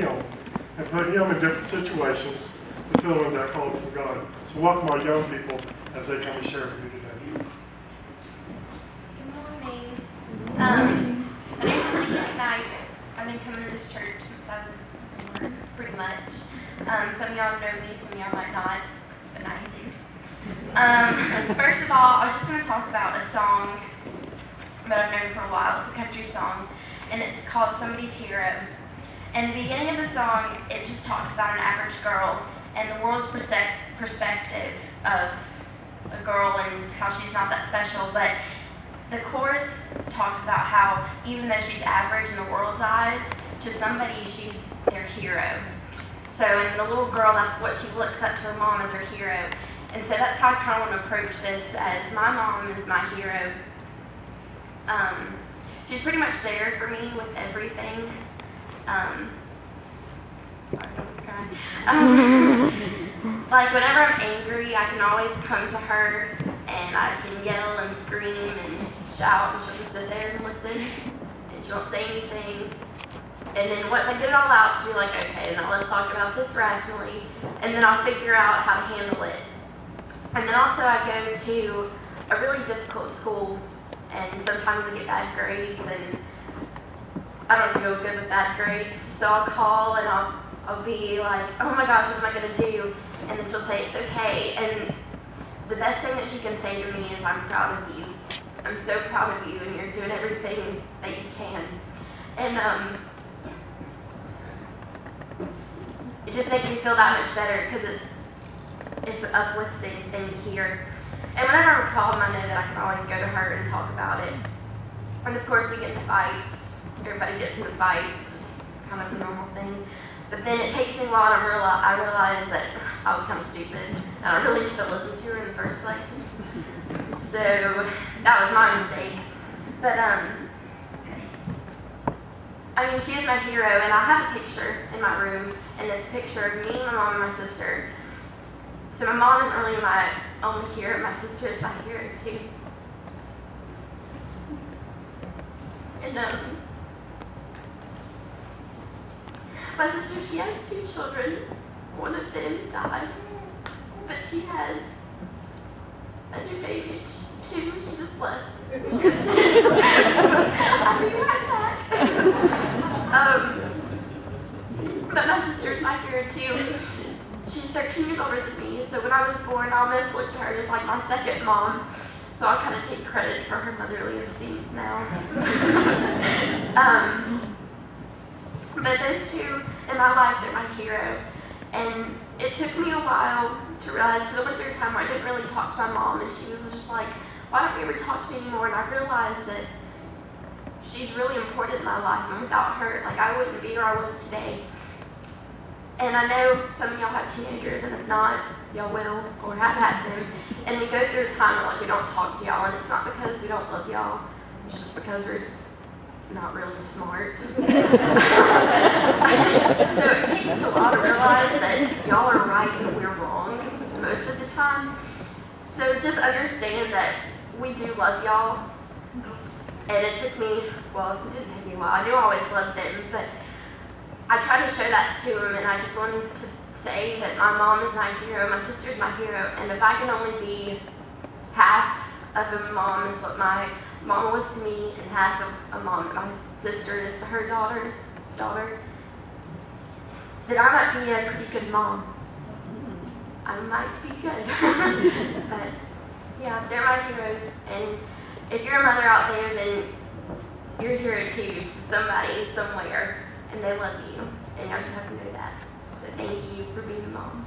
him and put him in different situations to fill in that call from God. So welcome our young people as they come and share with you today. Good morning. My name's Felicia Knight. I've been coming to this church since I was born, pretty much. Some of y'all know me, some of y'all might not, but I do. First of all, I was just going to talk about a song that I've known for a while. It's a country song, and it's called Somebody's Hero. And the beginning of the song, it just talks about an average girl and the world's perspective of a girl and how she's not that special. But the chorus talks about how even though she's average in the world's eyes, to somebody she's their hero. So, and the little girl, that's what she looks up to her mom as her hero. And so that's how I kind of want to approach this, as my mom is my hero. She's pretty much there for me with everything. Like whenever I'm angry, I can always come to her and I can yell and scream and shout, and she'll just sit there and listen, and she won't say anything. And then once I get it all out, she'll be like, okay, now let's talk about this rationally, and then I'll figure out how to handle it. And then also I go to a really difficult school, and sometimes I get bad grades, and I don't feel good with bad grades, so I'll call and I'll be like, oh my gosh, what am I going to do? And then she'll say, it's okay. And the best thing that she can say to me is, I'm proud of you. I'm so proud of you, and you're doing everything that you can. And it just makes me feel that much better, because it's an uplifting thing to hear. And whenever I have a problem, I know that I can always go to her and talk about it. And of course, we get into fights. Everybody gets into fights. It's kind of a normal thing. But then it takes me a while to I realize that I was kind of stupid, and I really should have listened to her in the first place. So that was my mistake. But I mean, she is my hero, and I have a picture in my room, and this picture of me, my mom, and my sister. So my mom isn't really my only hero. My sister is my hero too. And my sister, she has 2 children. One of them died, but she has a new baby. She's 2. She just left. She was I'll be right back. But my sister's my hero too. She's 13 years older than me, so when I was born, I almost looked at her as like my second mom. So I kind of take credit for her motherly instincts now. But those 2 in my life, they're my hero. And it took me a while to realize, because I went through a time where I didn't really talk to my mom, and she was just like, why don't you ever talk to me anymore? And I realized that she's really important in my life, and without her, like, I wouldn't be where I was today. And I know some of y'all have teenagers, and if not, y'all will, or have had them. And we go through a time where, like, we don't talk to y'all, and it's not because we don't love y'all, it's just because we're not really smart. So it takes us a while to realize that y'all are right and we're wrong most of the time. So just understand that we do love y'all. And it took me, well, it didn't take me a while. I knew I always loved them, but I try to show that to them, and I just wanted to say that my mom is my hero, my sister is my hero, and if I can only be half of a mom is what my mama was to me, and half of a mom that my sister is to her daughter, then I might be a pretty good mom. I might be good. But yeah, they're my heroes, and if you're a mother out there, then you're a hero too to somebody somewhere, and they love you, and y'all just have to know that. So thank you for being a mom.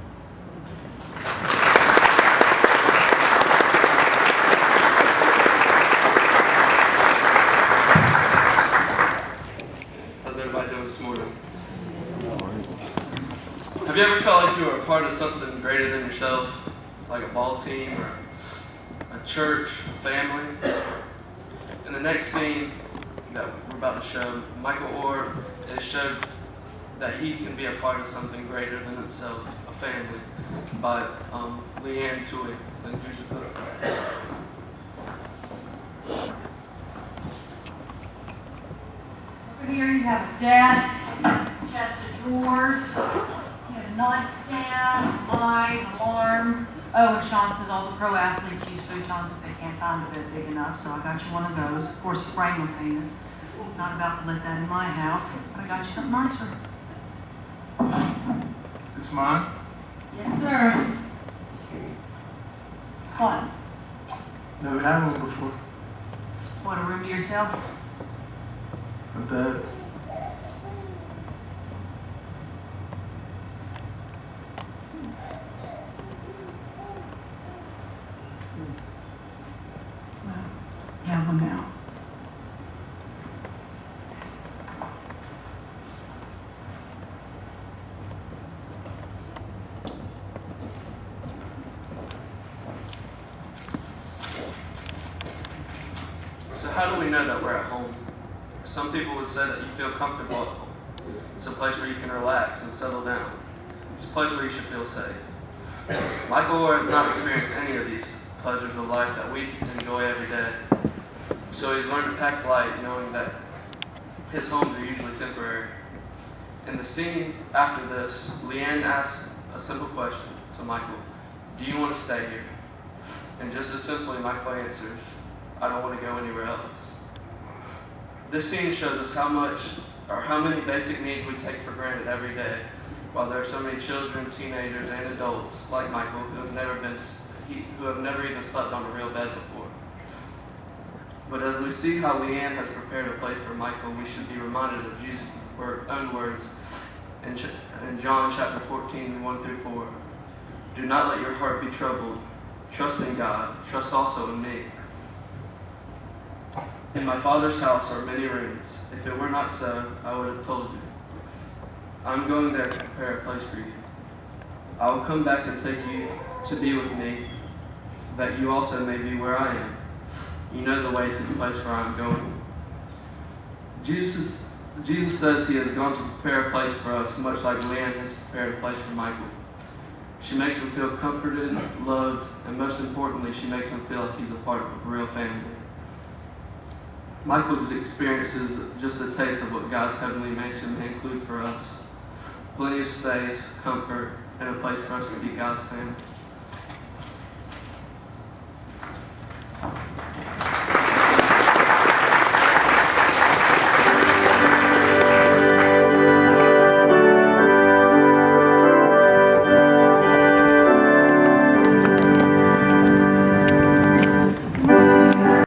How's everybody doing this morning? Have you ever felt like you were a part of something greater than yourself, like a ball team or a church, a family? In the next scene that we're about to show, Michael Orr has showed that he can be a part of something greater than himself, a family, by Leanne Toy. And here's your clip. Over here you have a desk, chest of drawers. You have a nightstand, light, alarm. Oh, and Sean says all the pro athletes use futons if they can't find a bed big enough, so I got you one of those. Of course, the frame was heinous. Not about to let that in my house, but I got you something nicer. It's mine? Yes, sir. What? Never had one before. What, a room to yourself? A bed. Well, you have one now. So how do we know that we're at home? Some people would say that you feel comfortable at home. It's a place where you can relax and settle down. It's a place where you should feel safe. Michael has not experienced any of these pleasures of life that we enjoy every day. So he's learned to pack light, knowing that his homes are usually temporary. In the scene after this, Leanne asks a simple question to Michael: do you want to stay here? And just as simply, Michael answers, I don't want to go anywhere else. This scene shows us how many basic needs we take for granted every day, while there are so many children, teenagers, and adults like Michael who have never even slept on a real bed before. But as we see how Leanne has prepared a place for Michael, we should be reminded of Jesus' own words in John chapter 14, 1-4. Do not let your heart be troubled. Trust in God. Trust also in me. In my Father's house are many rooms. If it were not so, I would have told you. I'm going there to prepare a place for you. I will come back and take you to be with me, that you also may be where I am. You know the way to the place where I am going. Jesus says he has gone to prepare a place for us, much like Leanne has prepared a place for Michael. She makes him feel comforted, loved, and most importantly, she makes him feel like he's a part of a real family. Michael experiences just a taste of what God's heavenly mansion may include for us. Plenty of space, comfort, and a place for us to be God's family.